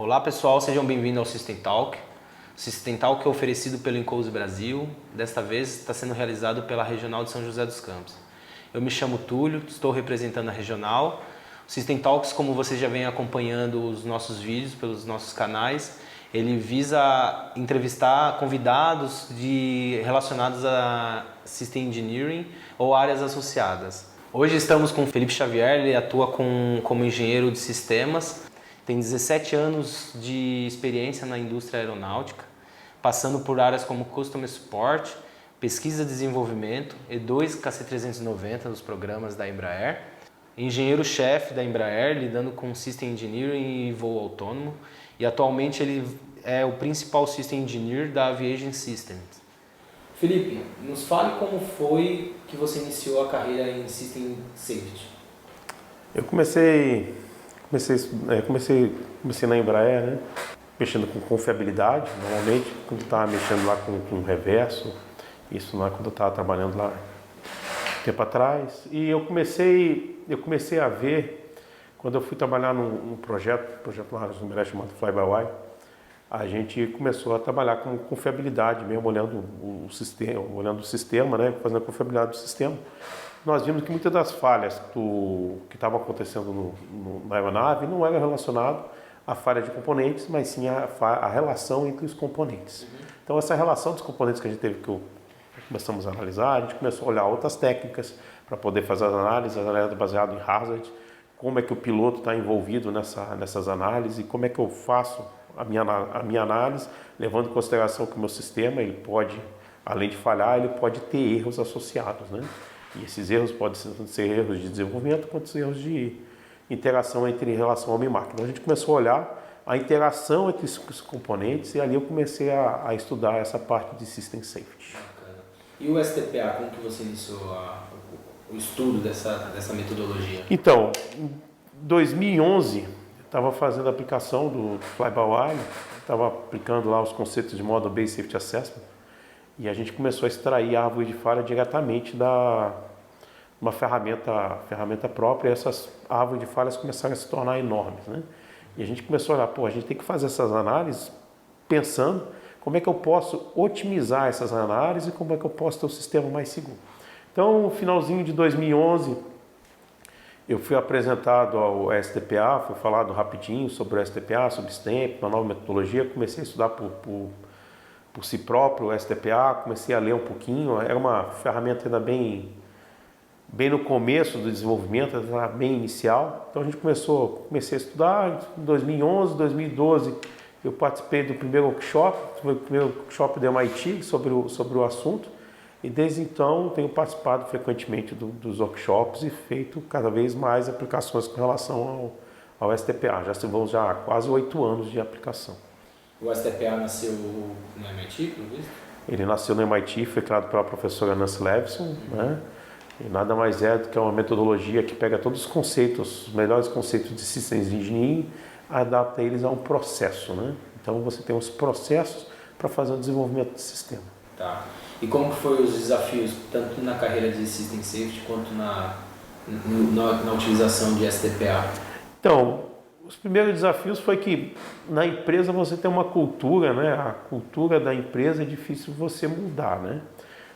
Olá pessoal, sejam bem-vindos ao System Talk. O System Talk é oferecido pelo Encous Brasil. Desta vez está sendo realizado pela Regional de São José dos Campos. Eu me chamo Túlio, estou representando a Regional. O System Talks, como vocês já vêm acompanhando os nossos vídeos pelos nossos canais, ele visa entrevistar convidados relacionados a System Engineering ou áreas associadas. Hoje estamos com o Felipe Xavier, ele atua como engenheiro de sistemas. Tem 17 anos de experiência na indústria aeronáutica, passando por áreas como Customer Support, Pesquisa e Desenvolvimento, E2 KC390 dos programas da Embraer, engenheiro-chefe da Embraer, lidando com System Engineering e voo autônomo, e atualmente ele é o principal System Engineer da Aviation Systems. Felipe, nos fale como foi que você iniciou a carreira em System Safety. Eu comecei na Embraer, né? Mexendo com confiabilidade, normalmente, quando estava mexendo lá com reverso, isso lá quando eu estava trabalhando lá tempo atrás. E eu comecei a ver, quando eu fui trabalhar num projeto lá no Embraer chamado Fly-by-Wire, a gente começou a trabalhar com confiabilidade mesmo, olhando o sistema, né? Fazendo a confiabilidade do sistema. Nós vimos que muitas das falhas que estavam acontecendo na aeronave não eram relacionadas à falha de componentes, mas sim a relação entre os componentes. Então essa relação dos componentes que a gente teve começamos a analisar, a gente começou a olhar outras técnicas para poder fazer as análises baseadas em hazard, como é que o piloto está envolvido nessas análises, como é que eu faço a minha análise, levando em consideração que o meu sistema, ele pode, além de falhar, ele pode ter erros associados, né? E esses erros podem ser erros de desenvolvimento, podem ser erros de interação em relação ao MIMAC. Então a gente começou a olhar a interação entre os componentes e ali eu comecei a estudar essa parte de System Safety. Bacana. E o STPA, como que você iniciou o estudo dessa metodologia? Então, em 2011, eu estava fazendo a aplicação do Fly-by-Wire, estava aplicando lá os conceitos de Model Based Safety Assessment. E a gente começou a extrair a árvore de falha diretamente uma ferramenta própria, e essas árvores de falhas começaram a se tornar enormes, né? E a gente começou a olhar, a gente tem que fazer essas análises pensando como é que eu posso otimizar essas análises e como é que eu posso ter um sistema mais seguro. Então, no finalzinho de 2011, eu fui apresentado ao STPA, fui falado rapidinho sobre o STPA, sobre STEMP, uma nova metodologia, comecei a estudar por si próprio, o STPA, comecei a ler um pouquinho, era uma ferramenta ainda bem no começo do desenvolvimento, era bem inicial, então a gente comecei a estudar. Em 2011, 2012 eu participei do primeiro workshop, foi o primeiro workshop do MIT sobre o assunto, e desde então tenho participado frequentemente dos workshops e feito cada vez mais aplicações com relação ao STPA, já há quase 8 anos de aplicação. O STPA nasceu no MIT, pelo visto? Ele nasceu no MIT, foi criado pela professora Nancy Levinson, né? E nada mais é do que uma metodologia que pega todos os conceitos, os melhores conceitos de Systems Engineering, adapta eles a um processo, né? Então você tem os processos para fazer o desenvolvimento do sistema. Tá. E como foram os desafios, tanto na carreira de System Safety quanto na utilização de STPA? Então, os primeiros desafios foi que na empresa você tem uma cultura, né? A cultura da empresa é difícil você mudar, né?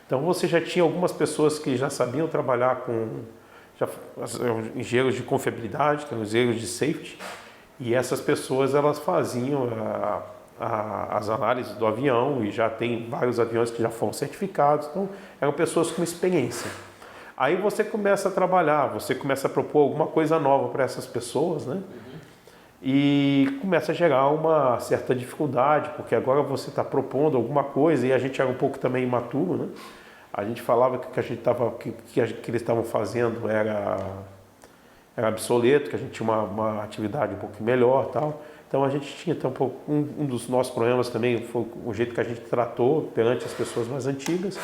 Então você já tinha algumas pessoas que já sabiam trabalhar com engenheiros de confiabilidade, que eram engenheiros de safety, e essas pessoas elas faziam as análises do avião e já tem vários aviões que já foram certificados, então eram pessoas com experiência. Aí você começa a trabalhar, você começa a propor alguma coisa nova para essas pessoas, né? E começa a gerar uma certa dificuldade, porque agora você está propondo alguma coisa e a gente era um pouco também imaturo, né? A gente falava que que eles estavam fazendo era obsoleto, que a gente tinha uma atividade um pouco melhor, tal. Então a gente tinha um dos nossos problemas também foi o jeito que a gente tratou perante as pessoas mais antigas.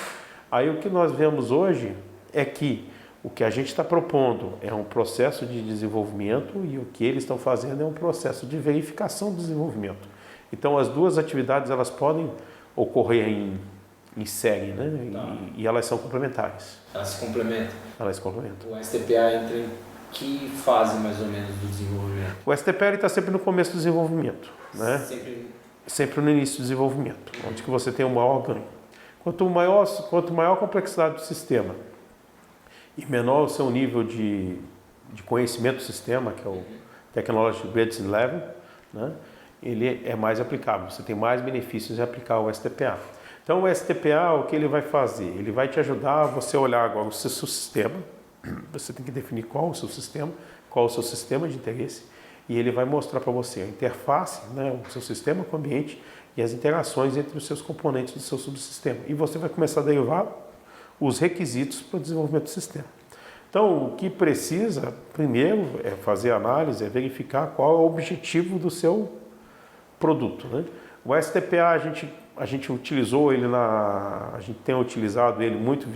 Aí o que nós vemos hoje é que o que a gente está propondo é um processo de desenvolvimento e o que eles estão fazendo é um processo de verificação do desenvolvimento. Então as duas atividades elas podem ocorrer em série, né? Tá. E elas são complementares. Elas se complementam? Elas se complementam. O STPA entra Que fase mais ou menos do desenvolvimento? O STPA está sempre no começo do desenvolvimento, né? Sempre no início do desenvolvimento, onde que você tem o maior ganho. Quanto maior a complexidade do sistema e menor o seu nível de conhecimento do sistema, que é o Technology Readiness Level, né? Ele é mais aplicável, você tem mais benefícios em aplicar o STPA. Então o STPA, o que ele vai fazer? Ele vai te ajudar a você olhar agora o seu sistema, você tem que definir qual o seu sistema, qual o seu sistema de interesse, e ele vai mostrar para você a interface, né, o seu sistema com o ambiente e as interações entre os seus componentes do seu subsistema. E você vai começar a derivar os requisitos para o desenvolvimento do sistema. Então, o que precisa, primeiro, é fazer a análise, é verificar qual é o objetivo do seu produto, né? O STPA, a gente utilizou ele a gente tem utilizado ele muito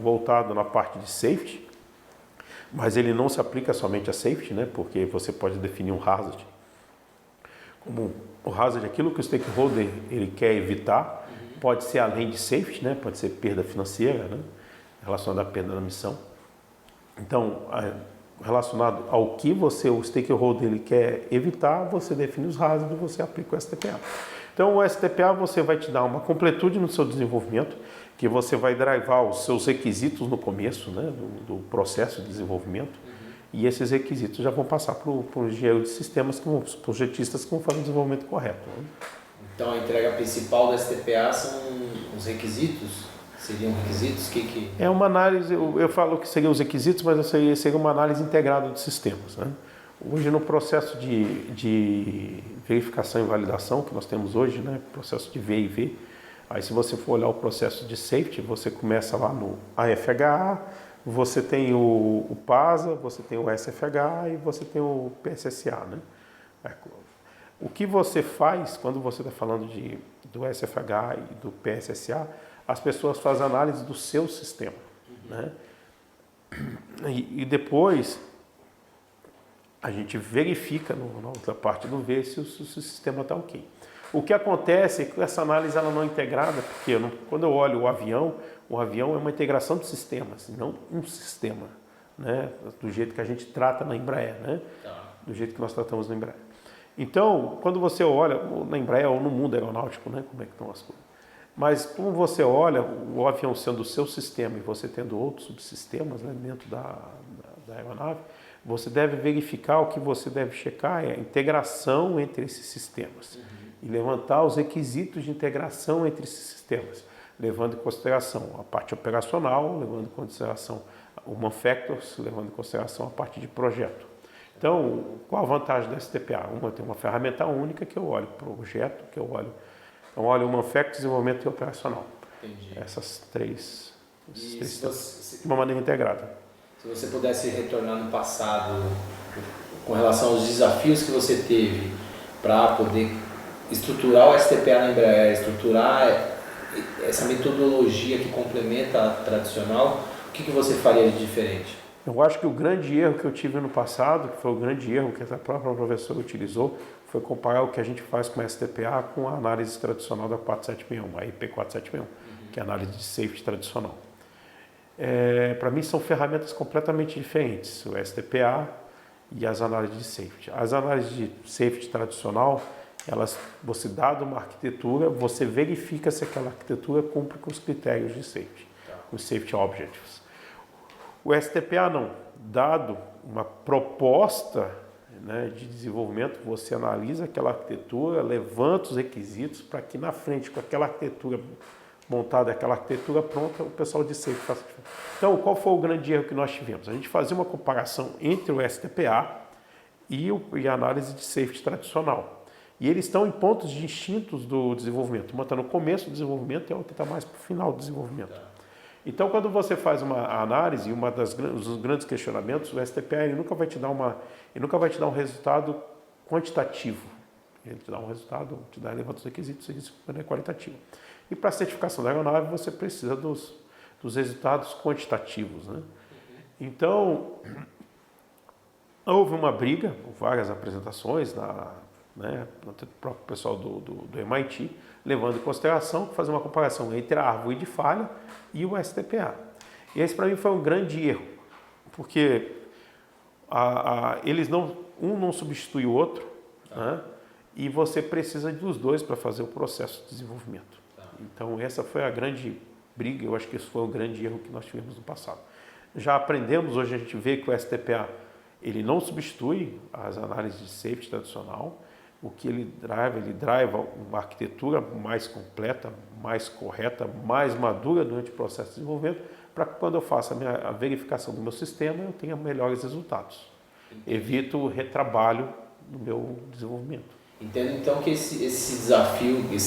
voltado na parte de safety, mas ele não se aplica somente a safety, né? Porque você pode definir um hazard. Como o hazard é aquilo que o stakeholder ele quer evitar, pode ser além de safety, né? Pode ser perda financeira, né? Relacionada à perda da missão. Então, relacionado ao que o stakeholder ele quer evitar, você define os hazards e você aplica o STPA. Então, o STPA você vai te dar uma completude no seu desenvolvimento, que você vai drivar os seus requisitos no começo, né, do processo de desenvolvimento, e esses requisitos já vão passar para o engenheiro de sistemas, para os projetistas que vão fazer o desenvolvimento correto, né? Então, a entrega principal do STPA são os requisitos? Seriam requisitos? É uma análise, eu falo que seriam os requisitos, mas seria uma análise integrada de sistemas, né? Hoje, no processo de verificação e validação que nós temos hoje, né, processo de V&V, aí se você for olhar o processo de safety, você começa lá no AFHA, você tem o PASA, você tem o SFHA e você tem o PSSA, né? O que você faz quando você está falando do SFHA e do PSSA, as pessoas fazem análise do seu sistema, né? E depois a gente verifica na outra parte do V se o sistema está ok. O que acontece é que essa análise ela não é integrada, porque quando eu olho o avião é uma integração de sistemas, não um sistema, né? Do jeito que a gente trata na Embraer, né? Do jeito que nós tratamos na Embraer. Então, quando você olha na Embraer ou no mundo aeronáutico, né, como é que estão as coisas? Mas como você olha o avião sendo o seu sistema e você tendo outros subsistemas, né, dentro da aeronave, você deve verificar, o que você deve checar é a integração entre esses sistemas e levantar os requisitos de integração entre esses sistemas, levando em consideração a parte operacional, levando em consideração o human factors, levando em consideração a parte de projeto. Então, qual a vantagem da STPA? Tem uma ferramenta única que eu olho projeto, que eu olho human factors, desenvolvimento e operacional. Entendi. Essas três de uma maneira integrada. Se você pudesse retornar no passado com relação aos desafios que você teve para poder estruturar o STPA na Embraer, estruturar essa metodologia que complementa a tradicional, o que você faria de diferente? Eu acho que o grande erro que eu tive no passado, que foi o grande erro que a própria professora utilizou, foi comparar o que a gente faz com a STPA com a análise tradicional da 4761, a IP 4761, que é a análise de safety tradicional. Para mim são ferramentas completamente diferentes, o STPA e as análises de safety. As análises de safety tradicional, você dado uma arquitetura, você verifica se aquela arquitetura cumpre com os critérios de safety, os safety objectives. O STPA não, dado uma proposta, né, de desenvolvimento, você analisa aquela arquitetura, levanta os requisitos para que na frente, com aquela arquitetura montada, aquela arquitetura pronta, o pessoal de safety faça. Então, qual foi o grande erro que nós tivemos? A gente fazia uma comparação entre o STPA e a análise de safety tradicional. E eles estão em pontos distintos do desenvolvimento. Uma está no começo do desenvolvimento e a outra está mais para o final do desenvolvimento. Então, quando você faz uma análise, dos grandes questionamentos, o STPA ele nunca vai te dar um resultado quantitativo. Ele te dá um resultado, levanta os requisitos, isso é qualitativo. E para a certificação da aeronave, você precisa dos resultados quantitativos, né? Então, houve uma briga, várias apresentações, né, o próprio pessoal do MIT, levando em consideração, fazer uma comparação entre a árvore de falha e o STPA. E esse para mim foi um grande erro, porque Eles não, um não substitui o outro, né? E você precisa dos dois para fazer o processo de desenvolvimento. Então essa foi a grande briga, eu acho que isso foi o grande erro que nós tivemos no passado. Já aprendemos, hoje a gente vê que o STPA ele não substitui as análises de safety tradicional. O que ele driva uma arquitetura mais completa, mais correta, mais madura durante o processo de desenvolvimento, para que quando eu faça a verificação do meu sistema, eu tenha melhores resultados. Evito o retrabalho no meu desenvolvimento. Entendo então que esse desafio que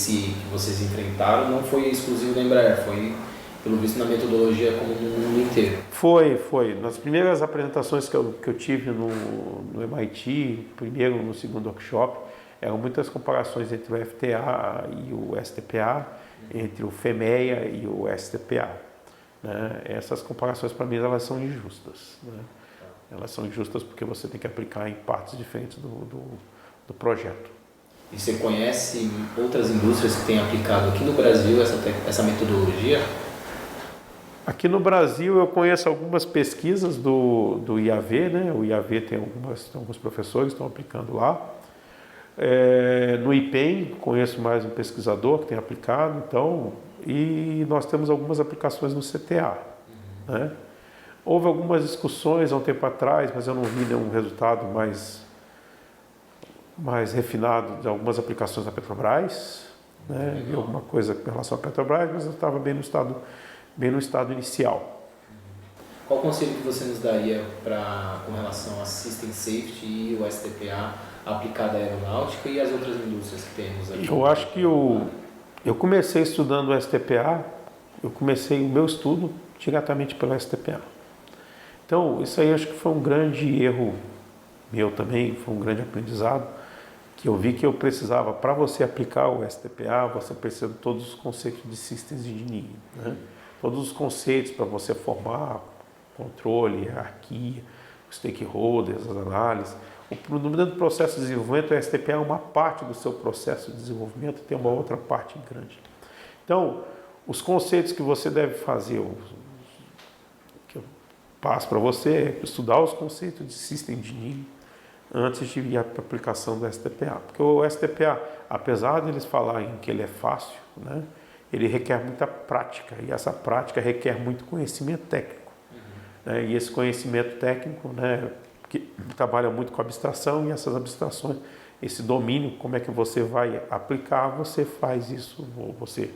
vocês enfrentaram não foi exclusivo da Embraer, foi pelo visto na metodologia como no mundo inteiro. Foi. Nas primeiras apresentações que eu tive no MIT, primeiro no segundo workshop, eram muitas comparações entre o FTA e o STPA, entre o FEMEA e o STPA. Né? Essas comparações, para mim, elas são injustas. Né? Elas são injustas porque você tem que aplicar em partes diferentes do projeto. E você conhece outras indústrias que têm aplicado aqui no Brasil essa metodologia? Aqui no Brasil eu conheço algumas pesquisas do IAV, né? O IAV tem alguns professores que estão aplicando lá. No IPEM conheço mais um pesquisador que tem aplicado, então, e nós temos algumas aplicações no CTA. Né? Houve algumas discussões há um tempo atrás, mas eu não vi nenhum resultado mais refinado de algumas aplicações da Petrobras, né? Vi alguma coisa em relação à Petrobras, mas eu estava bem no estado inicial. Qual conselho que você nos daria com relação a System Safety e o STPA aplicado à aeronáutica e às outras indústrias que temos aqui? Eu acho que eu comecei estudando o STPA, eu comecei o meu estudo diretamente pelo STPA. Então, isso aí acho que foi um grande erro meu também, foi um grande aprendizado, que eu vi que eu precisava, para você aplicar o STPA, você precisa de todos os conceitos de Systems Engineering, né? Todos os conceitos para você formar controle, hierarquia, stakeholders, as análises. No processo de desenvolvimento, o STPA é uma parte do seu processo de desenvolvimento, tem uma outra parte grande. Então, os conceitos que você deve fazer, que eu passo para você, é estudar os conceitos de System Engineering antes de ir à aplicação do STPA. Porque o STPA, apesar de eles falarem que ele é fácil, né, ele requer muita prática, e essa prática requer muito conhecimento técnico. Né, e esse conhecimento técnico, né, que trabalha muito com abstração, e essas abstrações, esse domínio, como é que você vai aplicar, você faz isso, ou você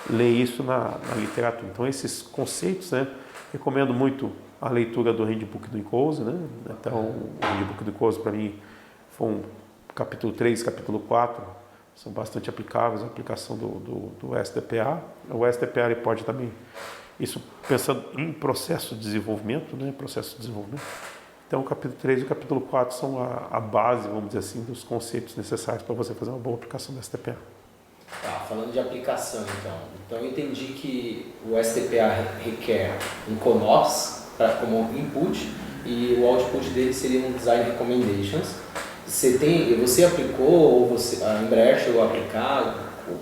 lê isso na literatura. Então, esses conceitos, né, recomendo muito a leitura do Handbook do INCOSE, né? Então, o Handbook do INCOSE, para mim, foi um capítulo 3, capítulo 4, são bastante aplicáveis, a aplicação do STPA. O STPA ele pode também, isso pensando em processo de desenvolvimento, né? Processo de desenvolvimento. Então, o capítulo 3 e o capítulo 4 são a base, vamos dizer assim, dos conceitos necessários para você fazer uma boa aplicação do STPA. Tá, falando de aplicação, então eu entendi que o STPA requer um CONOPS como input e o output dele seria um Design Recommendations. Você aplicou ou a Embraer chegou a aplicar?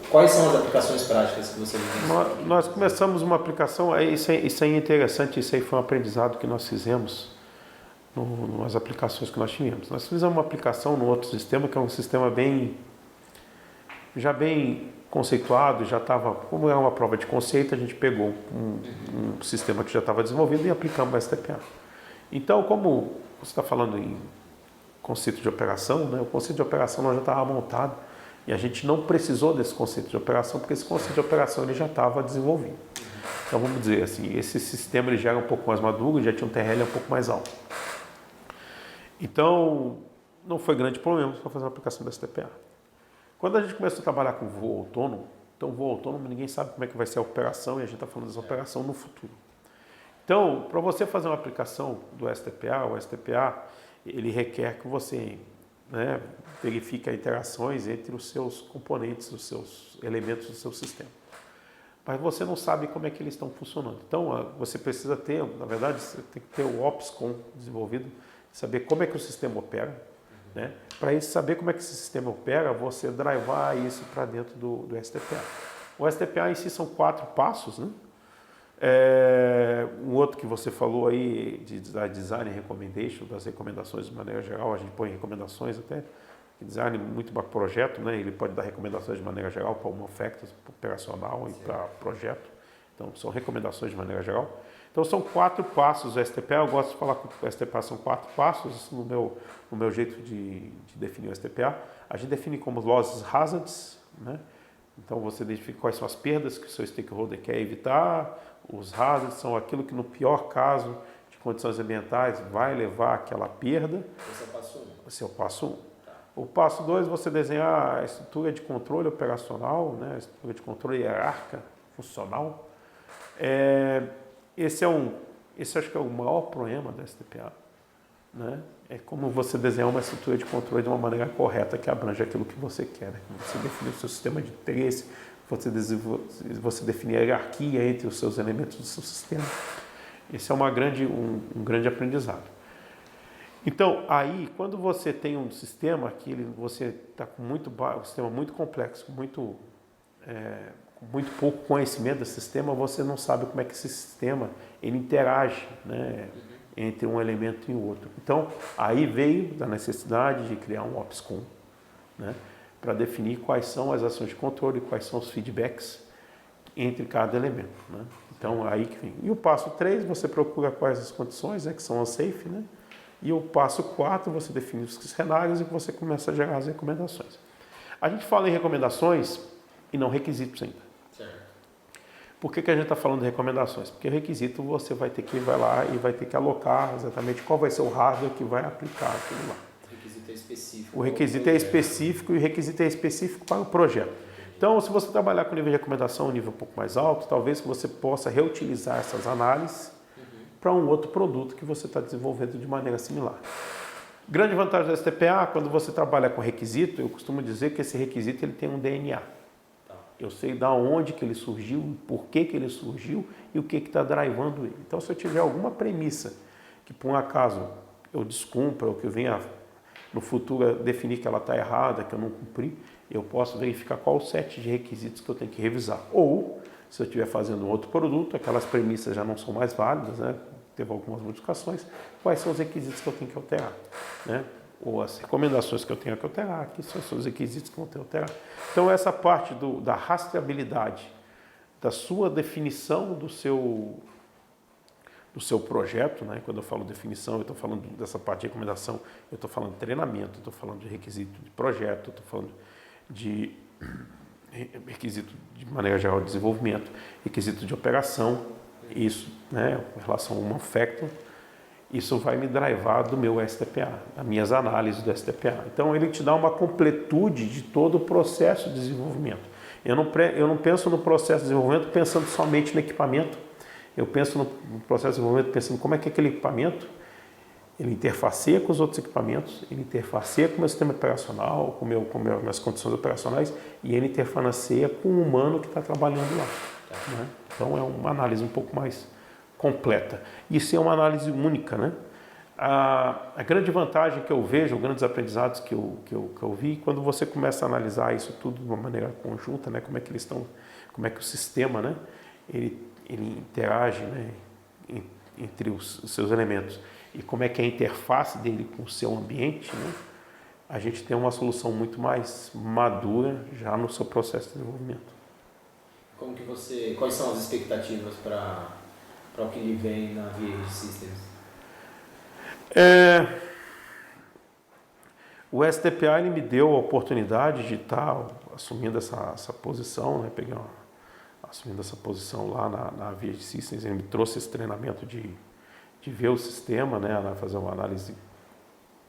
Quais são as aplicações práticas que você viu? Nós começamos uma aplicação, isso aí é interessante, isso aí foi um aprendizado que nós fizemos nas aplicações que nós tivemos. Nós fizemos uma aplicação no outro sistema, que é um sistema já bem conceituado, já estava, como é uma prova de conceito, a gente pegou um sistema que já estava desenvolvido e aplicamos o STPA. Então, como você está falando em conceito de operação, né, o conceito de operação nós já estava montado e a gente não precisou desse conceito de operação, porque esse conceito de operação ele já estava desenvolvido. Então, vamos dizer assim, esse sistema ele já era um pouco mais maduro, já tinha um TRL um pouco mais alto. Então, não foi grande problema para fazer uma aplicação do STPA. Quando a gente começou a trabalhar com voo autônomo, então voo autônomo ninguém sabe como é que vai ser a operação e a gente está falando dessa operação no futuro. Então, para você fazer uma aplicação do STPA, o STPA, ele requer que você, né, verifique as interações entre os seus componentes, os seus elementos do seu sistema. Mas você não sabe como é que eles estão funcionando. Então, você precisa ter, na verdade, você tem que ter o OPSCON desenvolvido, saber como é que o sistema opera. Né? Para saber como é que esse sistema opera, você drivar isso para dentro do STPA. O STPA em si são 4 passos. Né? Um outro que você falou aí, da design recommendation, das recomendações de maneira geral, a gente põe recomendações até. Design muito para projeto, né? Ele pode dar recomendações de maneira geral para uma oferta operacional e para projeto. Então, são recomendações de maneira geral. Então, são 4 passos o STPA. Eu gosto de falar que o STPA são 4 passos no meu jeito de definir o STPA. A gente define como losses hazards, né? Então, você identifica quais são as perdas que o seu stakeholder quer evitar. Os hazards são aquilo que, no pior caso de condições ambientais, vai levar àquela perda. Esse é o passo 1. Esse é o passo 1. O passo 2, você desenhar a estrutura de controle operacional, né? A estrutura de controle hierárquica funcional. Esse acho que é o maior problema da STPA, né? É como você desenhar uma estrutura de controle de uma maneira correta que abrange aquilo que você quer, né? Você definir o seu sistema de interesse, você definir a hierarquia entre os seus elementos do seu sistema. Esse é um grande aprendizado. Então, aí, quando você tem um sistema que você está com um sistema muito complexo, com muito pouco conhecimento desse sistema, você não sabe como é que esse sistema ele interage, né, entre um elemento e o outro. Então, aí veio da necessidade de criar um OPSCOM, né, para definir quais são as ações de controle, quais são os feedbacks entre cada elemento, né? Então, aí que vem. E o passo 3, você procura quais as condições, né, que são as safe, né? E o passo 4, você define os cenários e você começa a gerar as recomendações. A gente fala em recomendações e não requisitos ainda. Certo. Por que a gente está falando de recomendações? Porque o requisito você vai lá e vai ter que alocar exatamente qual vai ser o hardware que vai aplicar aquilo lá. O requisito é específico. O requisito é específico e o requisito é específico para o projeto. Então, se você trabalhar com nível de recomendação, um nível um pouco mais alto, talvez você possa reutilizar essas análises para um outro produto que você está desenvolvendo de maneira similar. Grande vantagem do STPA, quando você trabalha com requisito, eu costumo dizer que esse requisito ele tem um DNA. Eu sei da onde que ele surgiu, por que ele surgiu e o que está drivando ele. Então, se eu tiver alguma premissa que, por um acaso, eu descumpra ou que eu venha no futuro definir que ela está errada, que eu não cumpri, eu posso verificar qual o set de requisitos que eu tenho que revisar. Ou, se eu estiver fazendo outro produto, aquelas premissas já não são mais válidas, né? Teve algumas modificações, quais são os requisitos que eu tenho que alterar, né? Ou as recomendações que eu tenho que alterar, que são os requisitos que eu tenho que alterar. Então, essa parte da rastreabilidade, da sua definição do seu projeto, né? Quando eu falo definição, eu estou falando dessa parte de recomendação, eu estou falando de treinamento, eu estou falando de requisito de projeto, eu estou falando de requisito de maneira geral de desenvolvimento, requisito de operação, isso, né, em relação ao Human Factor, isso vai me drivar do meu STPA, das minhas análises do STPA. Então, ele te dá uma completude de todo o processo de desenvolvimento. Eu não penso no processo de desenvolvimento pensando somente no equipamento, eu penso no processo de desenvolvimento pensando como é que aquele equipamento ele interfaceia com os outros equipamentos, ele interfaceia com o meu sistema operacional, com minhas condições operacionais e ele interfaceia com o humano que está trabalhando lá, né? Então é uma análise um pouco mais completa. Isso é uma análise única, né? A grande vantagem que eu vejo, os grandes aprendizados que eu vi, quando você começa a analisar isso tudo de uma maneira conjunta, né? Como é que eles estão, como é que o sistema, né? Ele interage, né? Entre os seus elementos e como é que é a interface dele com o seu ambiente, né? A gente tem uma solução muito mais madura já no seu processo de desenvolvimento. Quais são as expectativas para o que lhe vem na VH Systems? O STPA ele me deu a oportunidade de estar assumindo essa posição, né? Assumindo essa posição lá na VH Systems, ele me trouxe esse treinamento de ver o sistema, né? Fazer uma análise,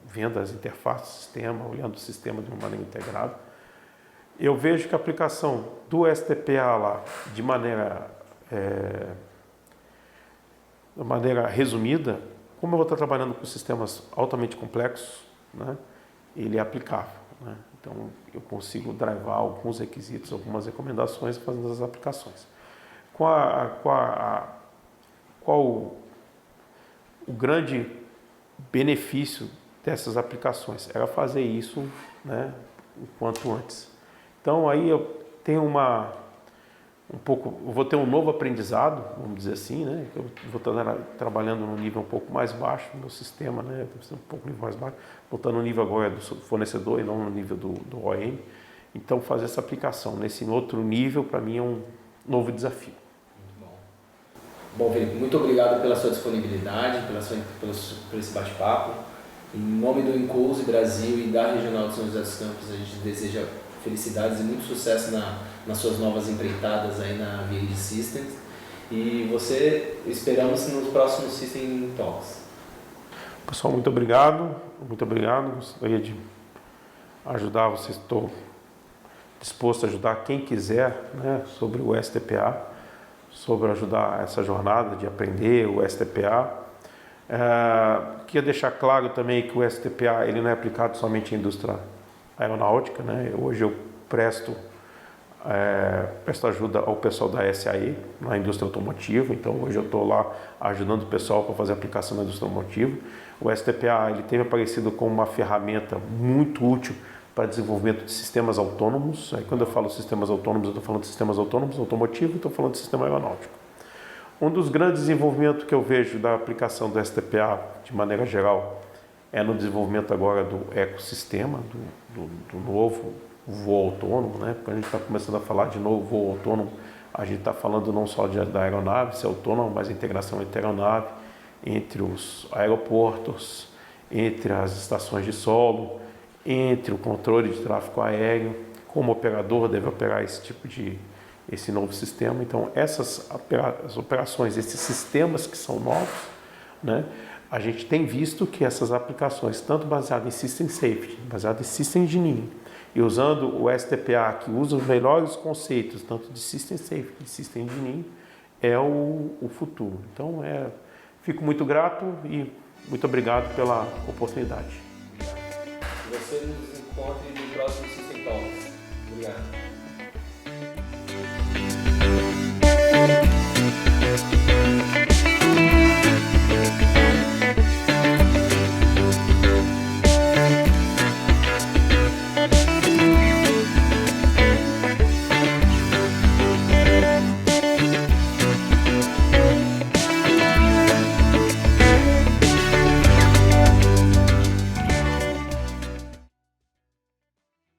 vendo as interfaces do sistema, olhando o sistema de uma maneira integrada. Eu vejo que a aplicação do STPA lá, de maneira resumida, como eu vou estar trabalhando com sistemas altamente complexos, né, ele é aplicável, né? Então, eu consigo drivar alguns requisitos, algumas recomendações fazendo as aplicações. Qual o grande benefício dessas aplicações? Era fazer isso, né, o quanto antes. Então, aí eu tenho eu vou ter um novo aprendizado, vamos dizer assim, né? Eu vou estar trabalhando num nível um pouco mais baixo no meu sistema, né? Um pouco nível mais baixo, vou estar no nível agora do fornecedor e não no nível do OEM. Então, fazer essa aplicação nesse outro nível, para mim, é um novo desafio. Muito bom. Bom, Felipe, muito obrigado pela sua disponibilidade, por esse bate-papo. Em nome do Enclose Brasil e da Regional de São José dos Campos, a gente deseja felicidades e muito sucesso nas suas novas empreitadas aí na VAD Systems. E esperamos nos próximos System Talks. Pessoal, muito obrigado. Gostaria de ajudar vocês, estou disposto a ajudar quem quiser, né, sobre o STPA, sobre ajudar essa jornada de aprender o STPA. Queria deixar claro também que o STPA ele não é aplicado somente à indústria aeronáutica, né? Hoje eu presto ajuda ao pessoal da SAE na indústria automotiva, então hoje eu estou lá ajudando o pessoal para fazer a aplicação na indústria automotiva. O STPA ele teve aparecido como uma ferramenta muito útil para desenvolvimento de sistemas autônomos. Aí quando eu falo sistemas autônomos, eu estou falando de sistemas autônomos automotivos, estou falando de sistema aeronáutico. Um dos grandes desenvolvimentos que eu vejo da aplicação do STPA, de maneira geral, é no desenvolvimento agora do ecossistema, do novo voo autônomo, né? Quando a gente está começando a falar de novo voo autônomo, a gente está falando não só da aeronave ser autônoma, mas a integração entre a aeronave, entre os aeroportos, entre as estações de solo, entre o controle de tráfego aéreo, como o operador deve operar esse novo sistema. Então, as operações, esses sistemas que são novos, né? A gente tem visto que essas aplicações, tanto baseadas em System Safety, baseadas em System Engineering, e usando o STPA, que usa os melhores conceitos, tanto de System Safety e System Engineering, é o futuro. Então, fico muito grato e muito obrigado pela oportunidade. Você nos encontre no próximo System Talks. Obrigado.